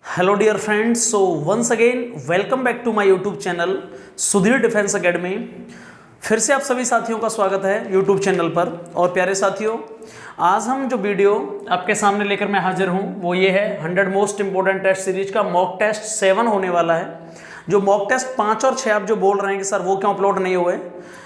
Hello dear friends, so once again welcome back to my YouTube channel Sudhir defence academy. फिर से आप सभी साथियों का स्वागत है यूट्यूब चैनल पर। और प्यारे साथियों, आज हम जो वीडियो आपके सामने लेकर मैं हाजिर हूं वो ये है 100 मोस्ट इंपोर्टेंट टेस्ट सीरीज का मॉक टेस्ट 7 होने वाला है। जो मॉक टेस्ट 5 और 6 आप जो बोल रहे हैं कि सर वो क्यों अपलोड नहीं हुए,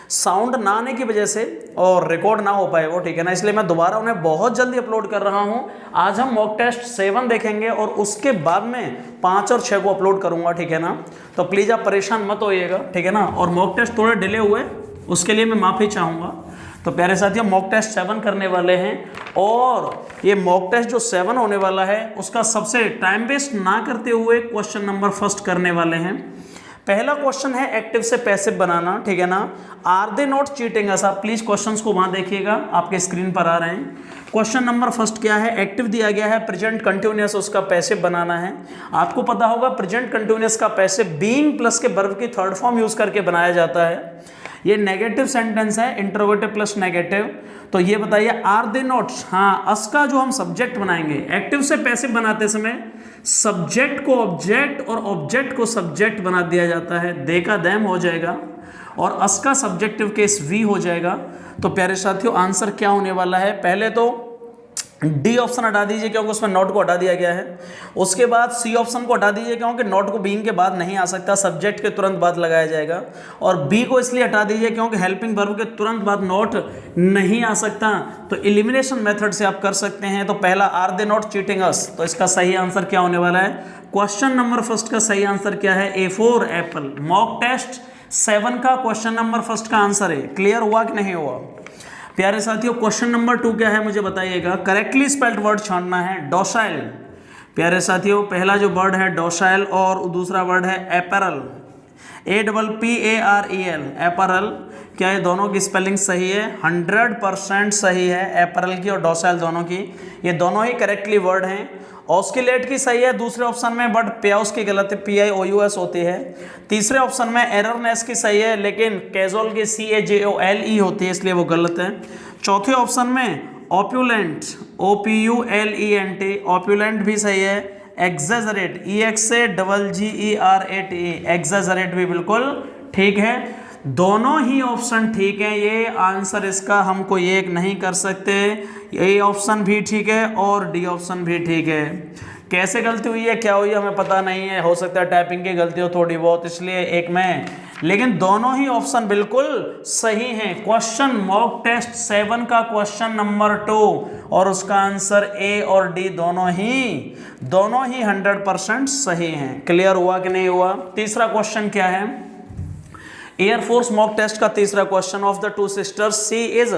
साउंड ना आने की वजह से और रिकॉर्ड ना हो पाए वो, ठीक है ना, इसलिए मैं दोबारा उन्हें बहुत जल्दी अपलोड कर रहा हूं। आज हम मॉक टेस्ट 7 देखेंगे और उसके बाद में 5 और 6 को अपलोड करूंगा, ठीक है ना। तो प्लीज़ आप परेशान मत होइएगा, ठीक है ना। और मॉक टेस्ट थोड़े डिले हुए उसके लिए मैं माफ़ी चाहूँगा। तो प्यारे साथियों, मॉक टेस्ट 7 करने वाले हैं और ये मॉक टेस्ट जो 7 होने वाला है उसका सबसे टाइम वेस्ट ना करते हुए क्वेश्चन नंबर फर्स्ट करने वाले हैं। पहला क्वेश्चन है एक्टिव से पैसिव बनाना, ठीक है ना। आर दे नॉट चीटिंग अस? आप प्लीज क्वेश्चंस को वहां देखिएगा, आपके स्क्रीन पर आ रहे हैं। क्वेश्चन नंबर फर्स्ट क्या है, एक्टिव दिया गया है, प्रेजेंट कंटिन्यूअस, उसका पैसिव बनाना है। आपको पता होगा प्रेजेंट कंटिन्यूअस का पैसिव बीइंग प्लस के वर्ब की थर्ड फॉर्म यूज करके बनाया जाता है। ये नेगेटिव सेंटेंस है, इंटरोगेटिव प्लस नेगेटिव। तो ये बताइए आर दे नॉट, हाँ अस का जो हम सब्जेक्ट बनाएंगे एक्टिव से पैसिव बनाते समय सब्जेक्ट को ऑब्जेक्ट और ऑब्जेक्ट को सब्जेक्ट बना दिया जाता है। दे का देम हो जाएगा और अस का सब्जेक्टिव केस वी हो जाएगा। तो प्यारे साथियों, आंसर क्या होने वाला है, पहले तो डी ऑप्शन हटा दीजिए क्योंकि उसमें नॉट को हटा दिया गया है। उसके बाद सी ऑप्शन को हटा दीजिए क्योंकि नॉट को बीइंग के बाद नहीं आ सकता, सब्जेक्ट के तुरंत बाद लगाया जाएगा। और बी को इसलिए हटा दीजिए क्योंकि हेल्पिंग वर्ब के तुरंत बाद नॉट नहीं आ सकता। तो एलिमिनेशन मेथड से आप कर सकते हैं। तो पहला आर दे नॉट चीटिंग अस, तो इसका सही आंसर क्या होने वाला है, क्वेश्चन नंबर फर्स्ट का सही आंसर क्या है, A for apple. Mock test 7 का क्वेश्चन नंबर फर्स्ट का आंसर है। क्लियर हुआ कि नहीं हुआ प्यारे साथियों? क्वेश्चन नंबर 2 क्या है मुझे बताइएगा। करेक्टली स्पेल्ड वर्ड छानना है, डोसाइल। प्यारे साथियों, पहला जो वर्ड है डोसाइल और दूसरा वर्ड है एपैरल, APPAREL, एपैरल। क्या ये दोनों की स्पेलिंग सही है? 100% सही है, एपैरल की और डोसाइल दोनों की। ये दोनों ही करेक्टली वर्ड हैं। ऑस्किलेट की सही है दूसरे ऑप्शन में, बट पियाउस की गलत है, PIOUS होती है। तीसरे ऑप्शन में एररनेस की सही है, लेकिन कैजुअल की CAJOLE होती है, इसलिए वो गलत है। चौथे ऑप्शन में ऑप्यूलेंट, OPULENT, ऑप्यूलेंट भी सही है। एक्सेजरेट, EXAGGERATE, एक्सेजरेट भी बिल्कुल ठीक है। दोनों ही ऑप्शन ठीक है। ये आंसर इसका हम कोई एक नहीं कर सकते। ए ऑप्शन भी ठीक है और डी ऑप्शन भी ठीक है। कैसे गलती हुई है, क्या हुई है, हमें पता नहीं है। हो सकता है टाइपिंग की गलती हो थोड़ी बहुत, इसलिए एक में, लेकिन दोनों ही ऑप्शन बिल्कुल सही हैं। क्वेश्चन मॉक टेस्ट 7 का क्वेश्चन नंबर 2 और उसका आंसर ए और डी दोनों ही 100% सही हैं। क्लियर हुआ कि नहीं हुआ? तीसरा क्वेश्चन क्या है, एयरफोर्स मॉक टेस्ट का तीसरा question, of the two sisters C is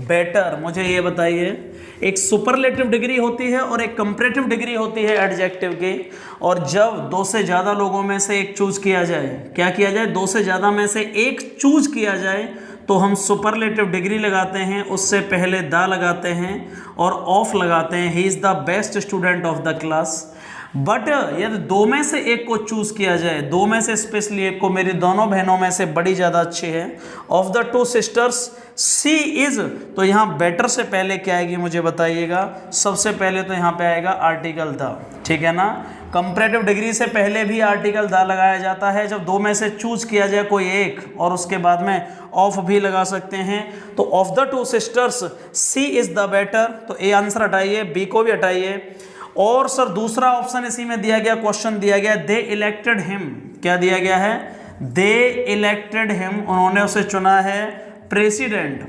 better. मुझे ये बताइए, एक सुपरलेटिव डिग्री होती है और एक कंपैरेटिव डिग्री होती है एडजेक्टिव की। और जब 2 से ज़्यादा लोगों में से एक चूज किया जाए, क्या किया जाए, 2 से ज़्यादा में से एक चूज किया जाए तो हम सुपरलेटिव डिग्री लगाते हैं, उससे पहले द लगाते हैं और ऑफ लगाते हैं। He is the best student of the class. But यदि 2 में से एक को चूज किया जाए, 2 में से स्पेशली एक को, मेरी दोनों बहनों में से बड़ी ज़्यादा अच्छी है, of the two sisters C is, तो यहाँ बेटर से पहले क्या आएगी मुझे बताइएगा। सबसे पहले तो यहाँ पे आएगा आर्टिकल द, ठीक है ना। कंपैरेटिव डिग्री से पहले भी आर्टिकल द लगाया जाता है जब 2 में से चूज किया जाए कोई एक, और उसके बाद में ऑफ भी लगा सकते हैं। तो of the two sisters C is the better, तो ए आंसर हटाइए, बी को भी हटाइए। और सर दूसरा ऑप्शन इसी में दिया गया, क्वेश्चन दिया गया, दे इलेक्टेड हिम। क्या दिया गया है? दे इलेक्टेड हिम, उन्होंने उसे चुना है प्रेसिडेंट।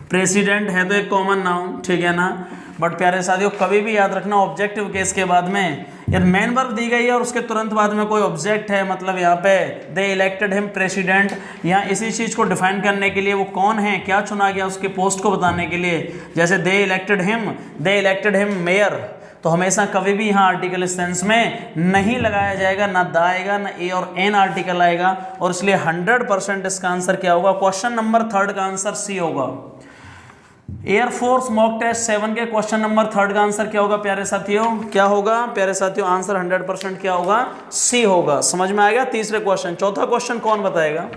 प्रेसिडेंट है तो एक कॉमन नाउन, ठीक है ना। बट प्यारे साथियों, कभी भी याद रखना ऑब्जेक्टिव केस के बाद में यार मेन वर्ब दी गई है और उसके तुरंत बाद में कोई ऑब्जेक्ट है, मतलब यहाँ पे दे इलेक्टेड हिम प्रेसिडेंट, यहाँ इसी चीज़ को डिफाइन करने के लिए वो कौन है, क्या चुना गया, उसके पोस्ट को बताने के लिए। जैसे दे इलेक्टेड हिम मेयर, तो हमेशा कभी भी यहाँ आर्टिकल सेंस में नहीं लगाया जाएगा, ना द आएगा ना ए और एन आर्टिकल आएगा, और इसलिए 100% इसका आंसर क्या होगा, क्वेश्चन नंबर 3 का आंसर सी होगा। एयरफोर्स मॉक टेस्ट 7 के क्वेश्चन नंबर 3 का आंसर क्या होगा प्यारे साथियों? क्या होगा प्यारे साथियों? आंसर 100% क्या होगा, सी होगा। समझ में आएगा? तीसरे क्वेश्चन। चौथा क्वेश्चन कौन बताएगा?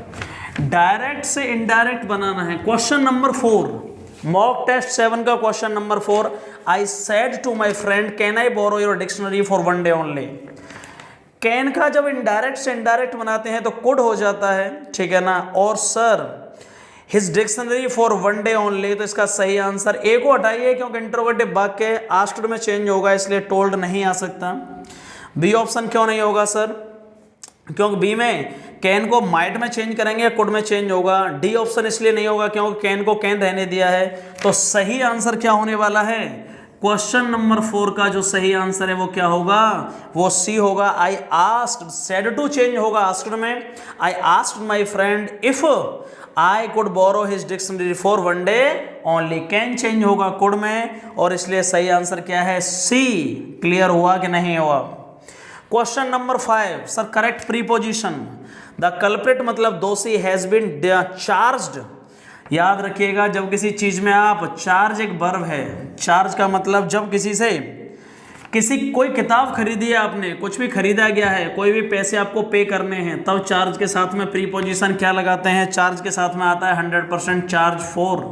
डायरेक्ट से इनडायरेक्ट बनाना है, क्वेश्चन नंबर 4, मॉक टेस्ट 7 का question number 4। I said to my friend can I borrow your dictionary for one day only. Can का जब इनडायरेक्ट से इनडायरेक्ट बनाते हैं तो कुड हो जाता है, ठीक है ना। और sir his dictionary for one day only, तो इसका सही आंसर ए को हटाइए क्योंकि इंटरोगेटिव वाक्य आस्क्ड में चेंज होगा, इसलिए टोल्ड नहीं आ सकता। बी ऑप्शन क्यों नहीं होगा सर? क्योंकि बी में कैन को माइट में चेंज करेंगे, कुड में चेंज होगा। डी ऑप्शन इसलिए नहीं होगा क्योंकि कैन को कैन रहने दिया है। तो सही आंसर क्या होने वाला है? क्वेश्चन नंबर 4 का जो सही आंसर है वो क्या होगा? वो सी होगा। I asked, said to change होगा आस्क्ड में। I asked my friend if I could borrow his dictionary for one day only. Can change होगा कुड में, और इसलिए सही आंसर क्या है? सी। क्लियर हुआ कि नहीं हुआ? Question number 5 sir, correct preposition. The culprit मतलब दोषी हैज बीन चार्ज्ड। याद रखिएगा, जब किसी चीज में आप, चार्ज एक वर्ब है, चार्ज का मतलब जब किसी से कोई किताब खरीदी है आपने, कुछ भी खरीदा गया है, कोई भी पैसे आपको पे करने हैं, तब चार्ज के साथ में प्रीपोजिशन क्या लगाते हैं? चार्ज के साथ में आता है 100% चार्ज फॉर।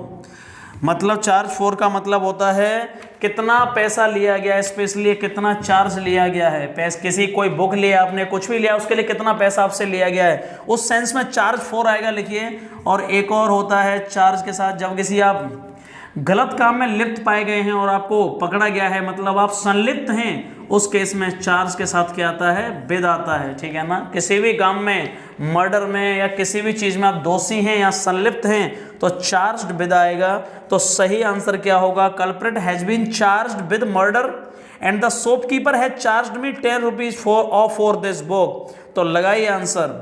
मतलब चार्ज फॉर का मतलब होता है कितना पैसा लिया गया है, स्पेशली कितना चार्ज लिया गया है। पैसे, किसी कोई बुक लिया आपने, कुछ भी लिया, उसके लिए कितना पैसा आपसे लिया गया है, उस सेंस में चार्ज फॉर आएगा, लिखिए। और एक और होता है चार्ज के साथ जब किसी आप गलत काम में लिप्त पाए गए हैं और आपको पकड़ा गया है, मतलब आप संलिप्त हैं, उस केस में चार्ज के साथ क्या आता है? विद आता है, ठीक है ना। किसी भी काम में, मर्डर में या किसी भी चीज़ में आप दोषी हैं या संलिप्त हैं तो चार्ज्ड विद आएगा। तो सही आंसर क्या होगा? Culprit has been charged with murder and the shopkeeper has charged me 10 rupees for this book. तो लगाइए answer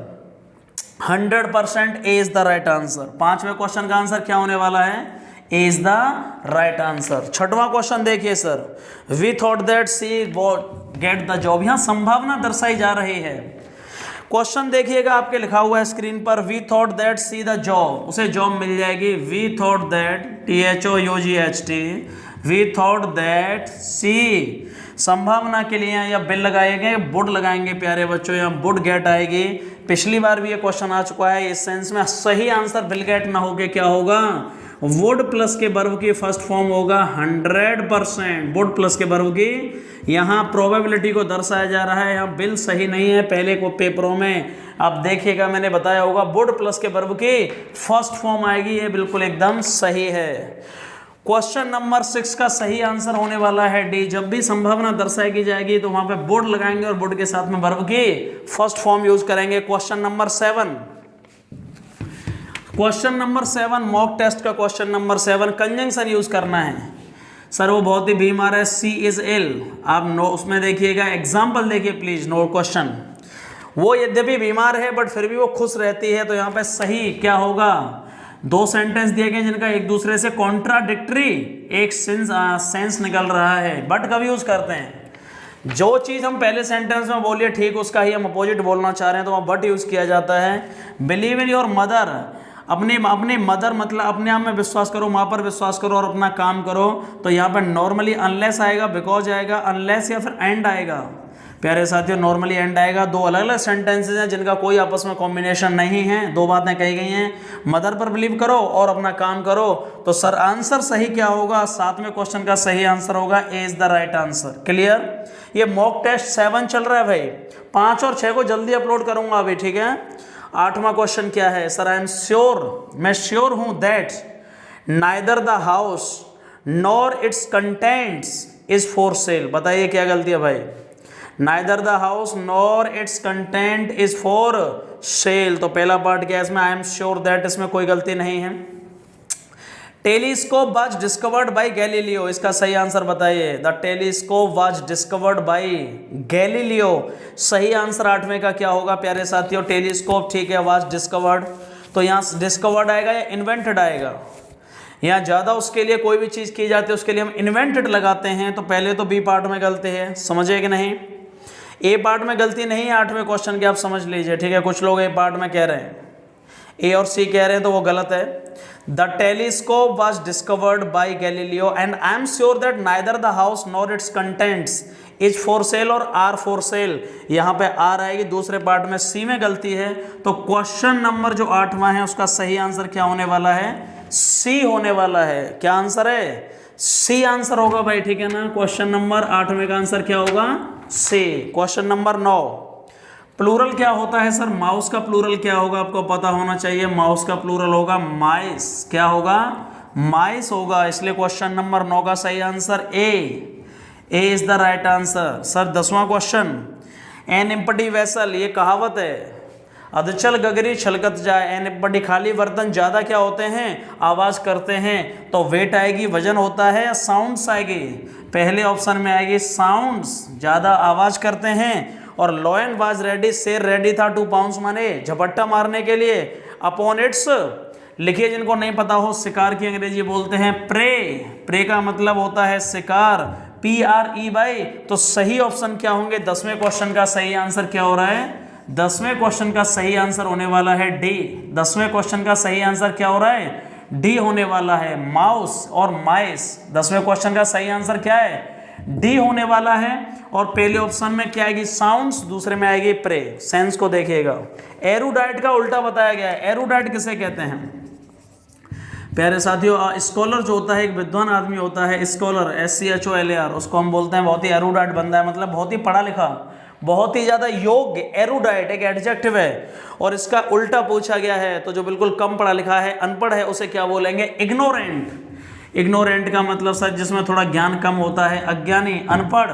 100% A is the right answer. 5वें क्वेश्चन का आंसर क्या होने वाला है? A is the right answer. 6वां क्वेश्चन देखिए sir, we thought that C get the job. यहाँ संभावना दर्शाई जा रही है। क्वेश्चन देखिएगा, आपके लिखा हुआ है स्क्रीन पर, we thought that C the job, उसे जॉब मिल जाएगी। We thought that, THOUGHT, we thought that C, संभावना के लिए या बिल लगाएंगे, वुड लगाएंगे प्यारे बच्चों, या वुड गेट आएगी। पिछली बार भी ये क्वेश्चन आ चुका है, इस सेंस में सही आंसर विल गेट ना होके क्या होगा? वुड प्लस के वर्ब की फर्स्ट फॉर्म होगा 100%। वुड प्लस के वर्ब की यहाँ प्रोबेबिलिटी को दर्शाया जा रहा है, यहाँ बिल सही नहीं है। पहले को पेपरों में आप देखिएगा, मैंने बताया होगा, वुड प्लस के वर्ब की फर्स्ट फॉर्म आएगी, ये बिल्कुल एकदम सही है। क्वेश्चन नंबर 6 का सही आंसर होने वाला है डी। जब भी संभावना दर्शाई जाएगी तो वहां पे वुड लगाएंगे और वुड के साथ में वर्ब की फर्स्ट फॉर्म यूज करेंगे। Question number 7, question number 7 mock test का क्वेश्चन नंबर 7, कंजंक्शन यूज करना है। सर वो बहुत ही बीमार है, सी इज इल। आप नो उसमें देखिएगा, एग्जाम्पल देखिए प्लीज, नो क्वेश्चन। वो यद्यपि बीमार है बट फिर भी वो खुश रहती है, तो यहाँ पे सही क्या होगा? 2 सेंटेंस दिए गए जिनका एक दूसरे से कॉन्ट्राडिक्टरी एक सेंस निकल रहा है, बट कब यूज करते हैं? जो चीज़ हम पहले सेंटेंस में बोलिए ठीक, उसका ही हम अपोजिट बोलना चाह रहे हैं तो वहाँ बट यूज किया जाता है। बिलीव इन योर मदर, अपनी मदर मतलब अपने आप में विश्वास करो, माँ पर विश्वास करो और अपना काम करो। तो यहाँ पर नॉर्मली अनलेस आएगा, बिकॉज आएगा, अनलेस या फिर एंड आएगा। प्यारे साथियों, नॉर्मली एंड आएगा। 2 अलग अलग सेंटेंसेज हैं जिनका कोई आपस में कॉम्बिनेशन नहीं है, 2 बातें कही गई हैं, मदर पर बिलीव करो और अपना काम करो। तो सर आंसर सही क्या होगा? 7वें क्वेश्चन का सही आंसर होगा A is the right answer. Clear? ये मॉक टेस्ट 7 चल रहा है भाई, 5 और 6 को जल्दी अपलोड करूंगा अभी, ठीक है। 8वां क्वेश्चन क्या है? सर आई एम श्योर, मैं श्योर हूं that neither the house nor it's contents is for sale. बताइए क्या गलती है भाई? Neither the house nor it's content is for sale. तो पहला पार्ट क्या है इसमें? आई एम श्योर दैट, इसमें कोई गलती नहीं है। Telescope was discovered by Galileo, इसका सही आंसर बताइए। The telescope was discovered by Galileo. सही आंसर 8वें का क्या होगा प्यारे साथियों? टेलीस्कोप, ठीक है, वाज डिस्कवर्ड। तो यहाँ डिस्कवर्ड आएगा या इन्वेंटेड आएगा? यहाँ ज़्यादा उसके लिए कोई भी चीज़ की जाती है उसके लिए हम इन्वेंटेड लगाते हैं। तो पहले तो बी पार्ट में गलती है, समझे कि नहीं? ए पार्ट में गलती नहीं है 8वें क्वेश्चन की, आप समझ लीजिए, ठीक है। कुछ लोग ए पार्ट में कह रहे हैं, ए और सी कह रहे हैं, तो वो गलत है। The telescope was discovered by Galileo and I am sure that neither the house nor it's contents is for sale और आर फॉर सेल। यहाँ पे आर आएगी, दूसरे पार्ट में सी में गलती है। तो क्वेश्चन नंबर जो 8वां है उसका सही आंसर क्या होने वाला है? सी होने वाला है। क्या आंसर है? सी आंसर होगा भाई, ठीक है ना। क्वेश्चन नंबर 8वें का आंसर क्या होगा? सी। क्वेश्चन नंबर 9, प्लूरल क्या होता है सर? माउस का प्लूरल क्या होगा? आपको पता होना चाहिए। माउस का प्लूरल होगा माइस। क्या होगा? माइस होगा। इसलिए क्वेश्चन नंबर 9 का सही answer A is the right answer. Sir 10वां क्वेश्चन, एन एम्प्टी वेसल, ये कहावत है, अधचल गगरी छलकत जाए। एन एम्प्टी खाली बर्तन ज्यादा क्या होते हैं? आवाज करते हैं। तो वेट आएगी, वजन होता है, या साउंड्स आएगी? पहले ऑप्शन में आएगी साउंड्स, ज्यादा आवाज करते हैं। और लॉयन वाज रेडी, शेर रेडी था टू पाउंस, माने झपट्टा मारने के लिए। अपॉन इट्स, लिखिए जिनको नहीं पता हो, शिकार की अंग्रेजी बोलते हैं प्रे। प्रे का मतलब होता है शिकार, PRE भाई। तो सही ऑप्शन क्या होंगे? 10वें क्वेश्चन का सही आंसर क्या हो रहा है? 10वें क्वेश्चन का सही आंसर होने वाला है डी। 10वें क्वेश्चन का सही आंसर क्या हो रहा है? डी होने वाला है। माउस और माइस, 10वें क्वेश्चन का सही आंसर क्या है? डी होने वाला है। और पहले ऑप्शन में क्या आएगी? साउंड्स, दूसरे में आएगी प्रे। सेंस को देखिएगा। एरुडाइट का उल्टा बताया गया है। एरुडाइट किसे कहते हैं प्यारे साथियों? स्कॉलर जो होता है, एक विद्वान आदमी होता है, स्कॉलर, SCHOLAR, उसको हम बोलते हैं बहुत ही एरुडाइट बंदा है, मतलब बहुत ही पढ़ा लिखा, बहुत ही ज्यादा योग्य। एरुडाइट एक एडजेक्टिव है। और इसका उल्टा पूछा गया है, तो जो बिल्कुल कम पढ़ा लिखा है, अनपढ़ है, उसे क्या बोलेंगे? इग्नोरेंट। इग्नोरेंट का मतलब सर जिसमें थोड़ा ज्ञान कम होता है, अज्ञानी, अनपढ़।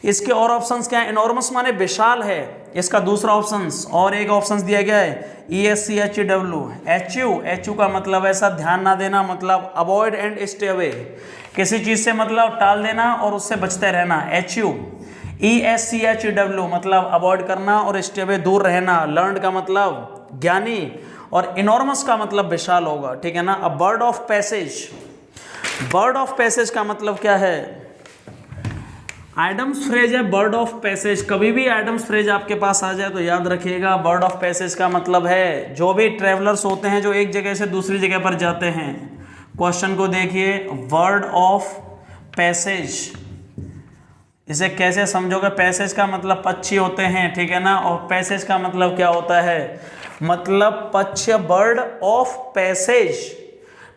इसके और ऑप्शंस क्या है? इनॉर्मस माने विशाल है, इसका दूसरा ऑप्शंस। और एक ऑप्शंस दिया गया है ESCHW, HU का मतलब ऐसा ध्यान ना देना, मतलब अवॉइड एंड स्टे अवे, किसी चीज से मतलब टाल देना और उससे बचते रहना, HU। ESCHW मतलब अवॉइड करना और स्टे अवे दूर रहना। लर्न का मतलब ज्ञानी, और इनॉर्मस का मतलब विशाल होगा, ठीक है ना। अब bird of passage, bird of passage का मतलब क्या है? एडम्स फ्रेज है बर्ड ऑफ पैसेज। कभी भी एडम्स फ्रेज आपके पास आ जाए तो याद रखिएगा, बर्ड ऑफ पैसेज का मतलब है जो भी ट्रेवलर्स होते हैं जो एक जगह से दूसरी जगह पर जाते हैं। क्वेश्चन को देखिए, वर्ड ऑफ पैसेज, इसे कैसे समझोगे? पैसेज का मतलब पक्षी होते हैं, ठीक है ना। और पैसेज का मतलब क्या होता है? मतलब पक्ष, बर्ड ऑफ पैसेज।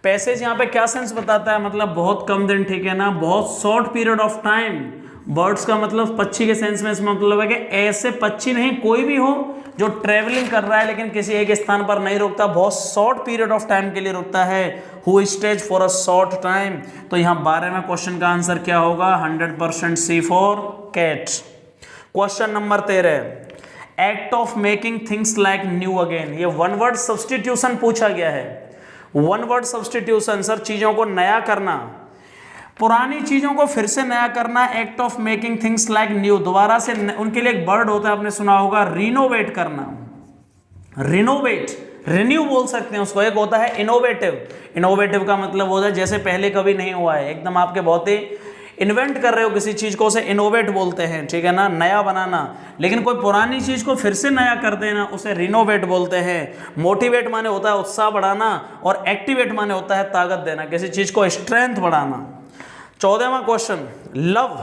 पैसेज यहाँ पे क्या सेंस बताता है? मतलब बहुत कम दिन, ठीक है ना, बहुत short period of time. Birds का मतलब पक्षी के सेंस में इसमें मतलब है कि ऐसे पक्षी नहीं, कोई भी हो जो ट्रेवलिंग कर रहा है लेकिन किसी एक स्थान पर नहीं रुकता, बहुत शॉर्ट पीरियड ऑफ टाइम के लिए रुकता है। Who stage for a short time. तो यहाँ 12वें क्वेश्चन का आंसर क्या होगा? 100% C for cat. Question number 13, act of making things like new again. ये वन वर्ड सब्सटीट्यूशन पूछा गया है। वन वर्ड सब्सटीट्यूशन सर चीजों को नया करना, पुरानी चीजों को फिर से नया करना। Act of making things like new, दोबारा से उनके लिए एक वर्ड होता है, आपने सुना होगा, रिनोवेट करना। रिनोवेट, रिन्यू बोल सकते हैं उसको। एक होता है इनोवेटिव। इनोवेटिव का मतलब होता है जैसे पहले कभी नहीं हुआ है, एकदम आपके बहुत ही इन्वेंट कर रहे हो किसी चीज को, उसे इनोवेट बोलते हैं, ठीक है ना, नया बनाना। लेकिन कोई पुरानी चीज को फिर से नया कर देना, उसे रिनोवेट बोलते हैं। मोटिवेट माने होता है उत्साह बढ़ाना, और एक्टिवेट माने होता है ताकत देना, किसी चीज को स्ट्रेंथ बढ़ाना। 14वां क्वेश्चन, लव।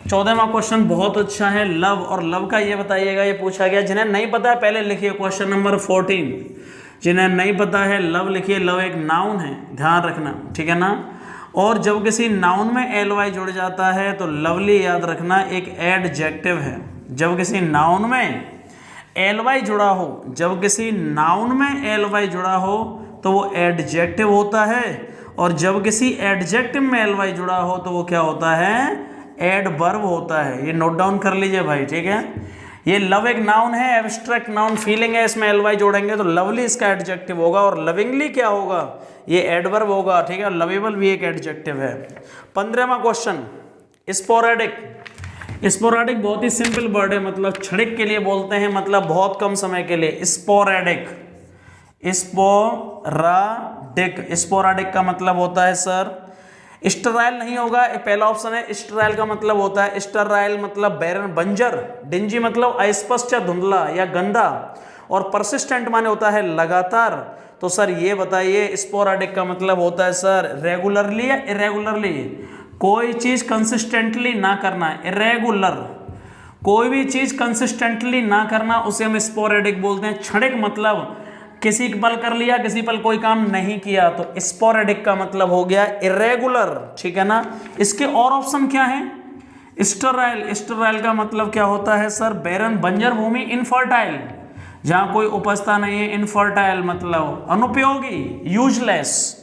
14वां क्वेश्चन बहुत अच्छा है, लव। और लव का ये बताइएगा, ये पूछा गया, जिन्हें नहीं पता है पहले लिखिए क्वेश्चन नंबर 14। जिन्हें नहीं पता है लव लिखिए। लव एक नाउन है, ध्यान रखना, ठीक है ना। और जब किसी नाउन में ly जुड़ जाता है तो लवली याद रखना एक एडजेक्टिव है। जब किसी नाउन में ly जुड़ा हो, जब किसी नाउन में ly जुड़ा हो तो वो एडजेक्टिव होता है। और जब किसी एडजेक्टिव में ly जुड़ा हो तो वो क्या होता है? एडवर्ब होता है। ये नोट डाउन कर लीजिए भाई, ठीक है। ये लव एक नाउन है, एब्स्ट्रैक्ट नाउन, फीलिंग है, इसमें ly जोड़ेंगे तो लवली इसका एडजेक्टिव होगा। और लविंगली क्या होगा? ये एडवर्ब होगा, ठीक है। लवेबल भी एक एडजेक्टिव है। 15वां क्वेश्चन, स्पोरेडिक। स्पोरेडिक बहुत ही सिंपल वर्ड है, मतलब क्षणिक के लिए बोलते हैं, मतलब बहुत कम समय के लिए। Sporadic, sporadic. स्पोराडिक का मतलब होता है सर स्टराइल नहीं होगा, पहला ऑप्शन है। स्टराइल का मतलब होता है, स्टराइल मतलब बैरन, बंजर। डिंजी मतलब अस्पष्ट या धुंधला या गंदा। और परसिस्टेंट माने होता है लगातार। तो सर ये बताइए, स्पोराडिक का मतलब होता है सर रेगुलरली या इरेगुलरली, कोई चीज कंसिस्टेंटली ना करना। इरेगुलर, कोई भी चीज कंसिस्टेंटली ना करना, उसे हम स्पोरेडिक बोलते हैं। क्षणिक मतलब किसी पल कर लिया, किसी पल कोई काम नहीं किया। तो स्पोरेडिक का मतलब हो गया इरेगुलर, ठीक है ना। इसके और ऑप्शन क्या है? स्टेराइल, स्टेराइल का मतलब क्या होता है सर? बैरन, बंजर भूमि, इनफर्टाइल, जहां कोई उपजता नहीं है। इनफर्टाइल मतलब अनुपयोगी, यूजलेस।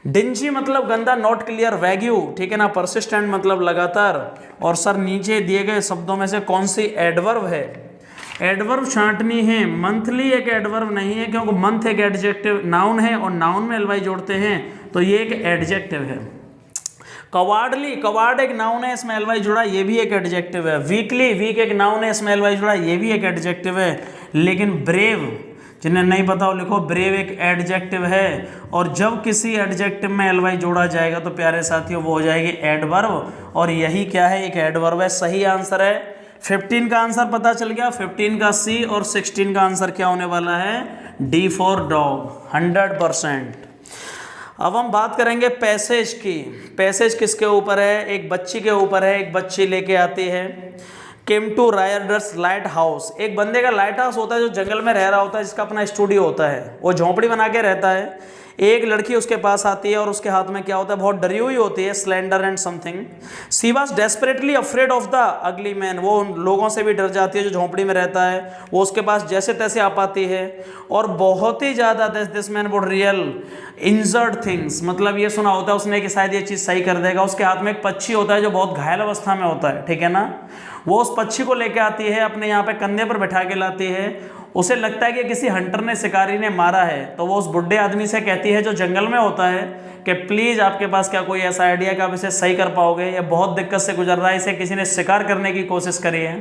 डिंजी मतलब गंदा, नॉट क्लियर, वैग्यू, ठीक है ना। परसिस्टेंट मतलब लगातार। और सर नीचे दिए गए शब्दों में से कौन सी एडवर्ब है? एडवर्ब छांटनी है। मंथली एक एडवर्ब नहीं है, क्योंकि मंथ एक एडजेक्टिव नाउन है और नाउन में एलवाई जोड़ते हैं तो ये एक एडजेक्टिव है। कवार्डली, कवार्ड एक नाउन है, इसमें एलवाई जुड़ा, ये भी एक एडजेक्टिव है। वीकली, वीक एक नाउन है, इसमें एलवाई जुड़ा, ये भी एक एडजेक्टिव है। लेकिन ब्रेव, जिन्हें नहीं पता हो लिखो, ब्रेव एक एडजेक्टिव है। और जब किसी एडजेक्टिव में एलवाई जोड़ा जाएगा तो प्यारे साथियों वो हो जाएगी एडवर्ब। और यही क्या है? एक एडवर्ब है। सही आंसर है 15 का आंसर पता चल गया। 15 का सी और 16 का आंसर क्या होने वाला है? D for dog, 100%। अब हम बात करेंगे पैसेज की। पैसेज किसके ऊपर है? एक बच्ची के ऊपर है। एक बच्ची लेके आती है, came to riders lighthouse. एक बंदे का लाइट हाउस होता है जो जंगल में रह रहा होता है, जिसका अपना स्टूडियो होता है, वो झोंपड़ी बना के रहता है। एक लड़की उसके पास आती है और उसके हाथ में क्या होता है? बहुत डरी हुई होती है, slender and something. She was desperately afraid of the ugly man. वो उन लोगों से भी डर जाती है जो झोंपड़ी में रहता है। वो उसके पास जैसे तैसे आ पाती है और बहुत ही ज़्यादा this man would real injured things, मतलब ये सुना होता है उसने कि शायद ये चीज़ सही कर देगा। उसके हाथ में एक पक्षी होता है जो बहुत घायल अवस्था में होता है, ठीक है ना। वो उस पक्षी को लेके आती है, अपने यहाँ पे कंधे पर बैठा के लाती है। उसे लगता है कि किसी हंटर ने, शिकारी ने मारा है। तो वो उस बुढ़े आदमी से कहती है जो जंगल में होता है कि प्लीज़ आपके पास क्या कोई ऐसा आइडिया कि आप इसे सही कर पाओगे? ये बहुत दिक्कत से गुजर रहा है, इसे किसी ने शिकार करने की कोशिश करी है।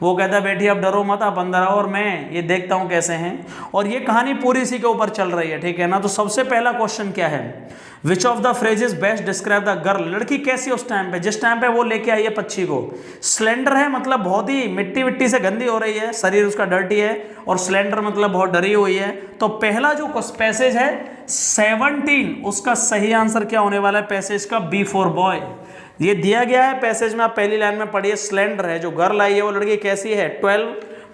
वो कहता है बेटी आप डरो मत, आप अंदर आओ और मैं ये देखता हूँ कैसे हैं। और ये कहानी पूरी इसी के ऊपर चल रही है, ठीक है ना। तो सबसे पहला क्वेश्चन क्या है? Which of the phrases best describe the girl. लड़की कैसी उस टाइम पे, जिस टाइम पे वो लेके आई है पक्षी को? स्लेंडर है मतलब बहुत ही मिट्टी मिट्टी से गंदी हो रही है, शरीर उसका डर्टी है। और स्लेंडर मतलब बहुत डरी हुई है। तो पहला जो पैसेज है 17, उसका सही आंसर क्या होने वाला है? पैसेज का बी फॉर बॉय। ये दिया गया है पैसेज में, आप पहली लाइन में पढ़िए। स्लेंडर है, जो गर्ल आई है वो लड़की कैसी है?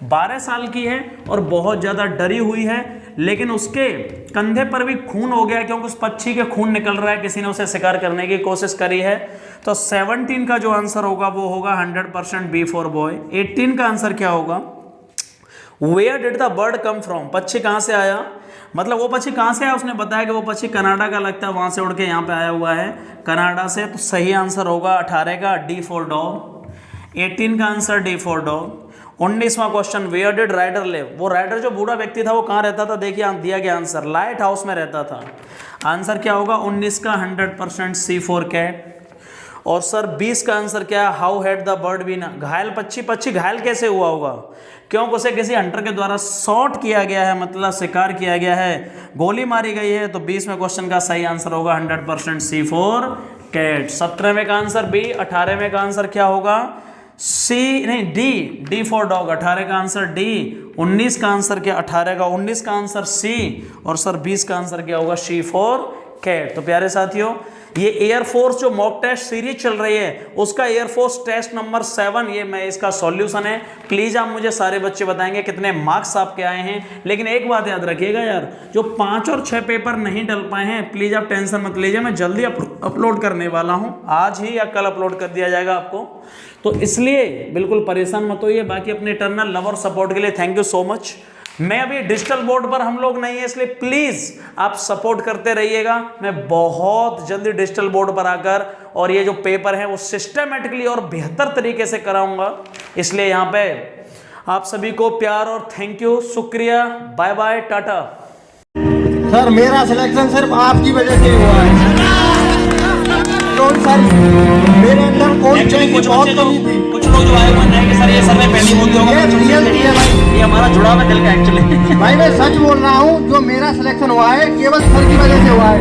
12 साल की है और बहुत ज़्यादा डरी हुई है। लेकिन उसके कंधे पर भी खून हो गया, क्योंकि उस पक्षी के खून निकल रहा है, किसी ने उसे शिकार करने की कोशिश करी है। तो 17 का जो आंसर होगा वो होगा 100% बी फॉर बॉय। 18 का आंसर क्या होगा? Where did the bird come from. पक्षी कहाँ से आया? मतलब वो पक्षी कहाँ से आया? उसने बताया कि वो पक्षी कनाडा का लगता है, वहाँ से उड़ के यहाँ पे आया हुआ है, कनाडा से। तो सही आंसर होगा 18 का डी फॉर डॉग। 18 का आंसर डी फॉर डॉग। 19वां question, where did rider live. वो राइडर जो बूढ़ा व्यक्ति था वो कहाँ रहता था? देखिए दिया गया आंसर लाइट हाउस में रहता था। आंसर क्या होगा 19 का? 100% सी फॉर कैट। और सर 20 का आंसर क्या है? How had the bird been. घायल पक्षी घायल कैसे हुआ होगा? क्योंकि उसे किसी हंटर के द्वारा शॉट किया गया है, मतलब शिकार किया गया है, गोली मारी गई है। तो 20वें क्वेश्चन का सही आंसर होगा 100% सी फॉर कैट। 17वें का आंसर बी। 18वें का आंसर क्या होगा? सी नहीं डी फॉर डॉग। 18 का आंसर डी। 19 का आंसर क्या? 18 का 19 का आंसर सी। और सर 20 का आंसर क्या होगा? सी फॉर कैट। तो प्यारे साथियों, ये एयरफोर्स जो मॉक टेस्ट सीरीज चल रही है उसका एयरफोर्स टेस्ट नंबर 7, ये मैं इसका सॉल्यूशन है। प्लीज आप मुझे सारे बच्चे बताएंगे कितने मार्क्स आपके आए हैं। लेकिन एक बात याद रखिएगा यार, जो 5 और 6 पेपर नहीं डल पाए हैं प्लीज आप टेंशन मत लीजिए, मैं जल्दी अपलोड करने वाला हूँ, आज ही या कल अपलोड कर दिया जाएगा आपको। तो इसलिए बिल्कुल परेशान मत होइए। बाकी अपने इटर्नल लव और सपोर्ट के लिए थैंक यू सो मच। मैं अभी डिजिटल बोर्ड पर हम लोग नहीं है, इसलिए प्लीज आप सपोर्ट करते रहिएगा। मैं बहुत जल्दी डिजिटल बोर्ड पर आकर और ये जो पेपर है वो सिस्टमेटिकली और बेहतर तरीके से कराऊंगा। इसलिए यहाँ पे आप सभी को प्यार और थैंक यू, शुक्रिया, बाय बाय, टाटा। सर मेरा सिलेक्शन सिर्फ आपकी वजह से हुआ है। तो सर मेरे अंदर कोई चीज बहुत कमी थी। कुछ लोग जो आए मान रहे हैं कि सर ये सर में पहली बोलते होगा, ये भाई ये हमारा जुड़ाव है दिल का एक्चुअली। भाई मैं सच बोल रहा हूँ, जो मेरा सिलेक्शन हुआ है केवल सर की वजह से हुआ है।